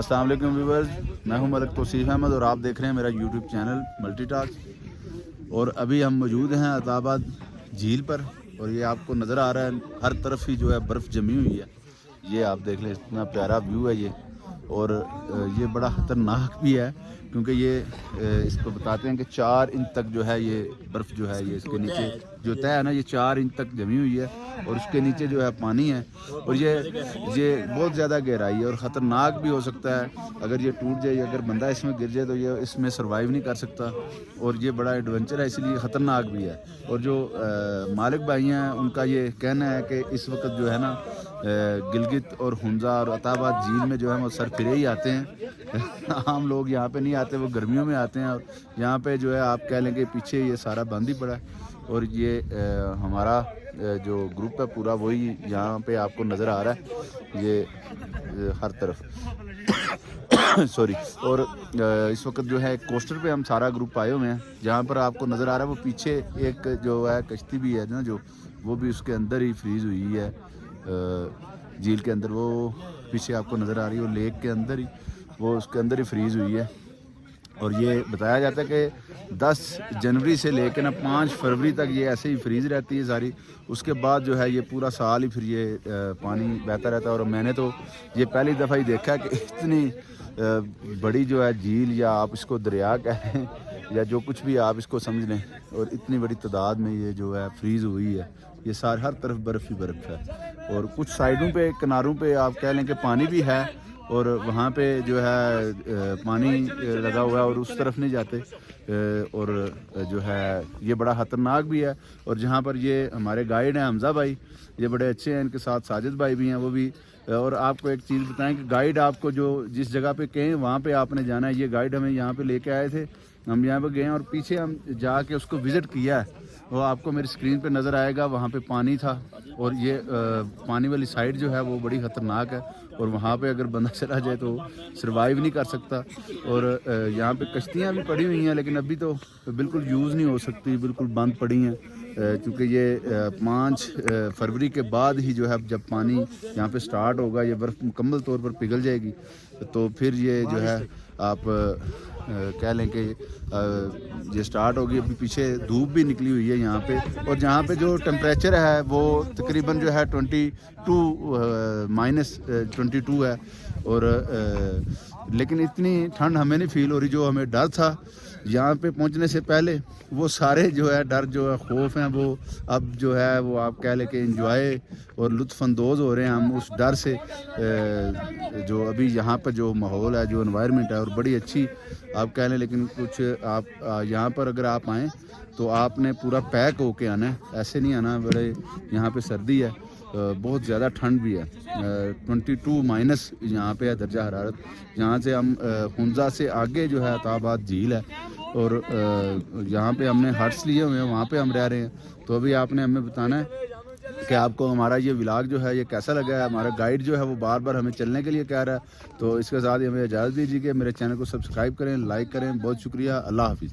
अस्सलाम वालेकुम व्यूअर्स, मैं हूं मलिक तौसीफ अहमद और आप देख रहे हैं मेरा यूट्यूब चैनल मल्टी टॉक्स। और अभी हम मौजूद हैं अताबाद झील पर और ये आपको नज़र आ रहा है हर तरफ ही जो है बर्फ़ जमी हुई है। ये आप देख लें, इतना प्यारा व्यू है ये। और ये बड़ा ख़तरनाक भी है क्योंकि ये इसको बताते हैं कि 4 इंच तक जो है ये बर्फ़ जो है ये इसके नीचे जो तय है ना, ये 4 इंच तक जमी हुई है और उसके नीचे जो है पानी है। और ये बहुत ज़्यादा गहराई है और ख़तरनाक भी हो सकता है। अगर ये टूट जाए, अगर बंदा इसमें गिर जाए तो ये इसमें सर्वाइव नहीं कर सकता। और ये बड़ा एडवेंचर है, इसलिए ख़तरनाक भी है। और जो मालिक भाई हैं उनका ये कहना है कि इस वक्त जो है ना गिलगित और हुंजा और अताबाद झील में जो है वो सरफिरे ही आते हैं। आम लोग यहाँ पे नहीं आते, वो गर्मियों में आते हैं। और यहाँ पे जो है आप कह लें कि पीछे ये सारा बंद ही पड़ा है। और ये हमारा जो ग्रुप है पूरा वही यहाँ पे आपको नज़र आ रहा है, ये हर तरफ सॉरी। और इस वक्त जो है कोस्टर पे हम सारा ग्रुप आए हुए हैं, जहाँ पर आपको नज़र आ रहा है वो पीछे एक जो है कश्ती भी है ना, जो वो भी उसके अंदर ही फ्रीज़ हुई है झील के अंदर। वो पीछे आपको नज़र आ रही है वो लेक के अंदर ही, वो उसके अंदर ही फ्रीज़ हुई है। और ये बताया जाता है कि 10 जनवरी से लेकर ना 5 फरवरी तक ये ऐसे ही फ्रीज़ रहती है सारी। उसके बाद जो है ये पूरा साल ही फिर ये पानी बहता रहता है। और मैंने तो ये पहली दफ़ा ही देखा कि इतनी बड़ी जो है झील, या आप इसको दरिया कहें या जो कुछ भी आप इसको समझ लें, और इतनी बड़ी तादाद में ये जो है फ्रीज़ हुई है। ये सारे हर तरफ बर्फ़ ही बर्फ़ है। और कुछ साइडों पे किनारों पे आप कह लें कि पानी भी है और वहाँ पे जो है पानी लगा हुआ है और उस तरफ नहीं जाते। और जो है ये बड़ा ख़तरनाक भी है। और जहाँ पर ये हमारे गाइड हैं हमज़ा भाई, ये बड़े अच्छे हैं, इनके साथ साजिद भाई भी हैं वो भी। और आपको एक चीज़ बताएं कि गाइड आपको जो जिस जगह पे कहें वहाँ पे आपने जाना है। ये गाइड हमें यहाँ पे लेके आए थे, हम यहाँ पे गए और पीछे हम जाके उसको विज़िट किया है। वो आपको मेरी स्क्रीन पे नज़र आएगा, वहाँ पे पानी था। और ये पानी वाली साइड जो है वो बड़ी ख़तरनाक है और वहाँ पे अगर बंदा चला जाए तो सर्वाइव नहीं कर सकता। और यहाँ पे कश्तियाँ भी पड़ी हुई हैं, लेकिन अभी तो बिल्कुल यूज़ नहीं हो सकती, बिल्कुल बंद पड़ी हैं। क्योंकि ये 5 फरवरी के बाद ही जो है जब पानी यहाँ पे स्टार्ट होगा, ये बर्फ़ मुकम्मल तौर पर पिघल जाएगी, तो फिर ये जो है आप कह लें कि ये स्टार्ट होगी। अभी पीछे धूप भी निकली हुई है यहाँ पे। और जहाँ पे जो टेम्परेचर है वो तकरीबन जो है 22 है। और लेकिन इतनी ठंड हमें नहीं फील हो रही। जो हमें डर था यहाँ पे पहुँचने से पहले, वो सारे जो है डर जो है खौफ हैं वो अब जो है वो आप कह लें कि इंजॉय और लुत्फ़अंदोज़ हो रहे हैं हम उस डर से। जो अभी यहाँ पर जो माहौल है, जो एनवायरनमेंट है, और बड़ी अच्छी आप कह लें। लेकिन कुछ आप यहाँ पर अगर आप आएँ तो आपने पूरा पैक होके आना है, ऐसे नहीं आना। बड़े यहाँ पे सर्दी है, बहुत ज़्यादा ठंड भी है। 22 यहाँ पे है दर्जा हरारत। यहाँ से हम हुंजा से आगे जो है अताबाद झील है और यहाँ पे हमने हट्स लिए हुए हैं, वहाँ पे हम रह रहे हैं। तो अभी आपने हमें बताना है कि आपको हमारा ये व्लॉग जो है ये कैसा लगा है। हमारा गाइड जो है वो बार बार हमें चलने के लिए कह रहा है। तो इसके साथ ही हमें इजाज़त दीजिए कि मेरे चैनल को सब्सक्राइब करें, लाइक करें। बहुत शुक्रिया, अल्लाह हाफिज़।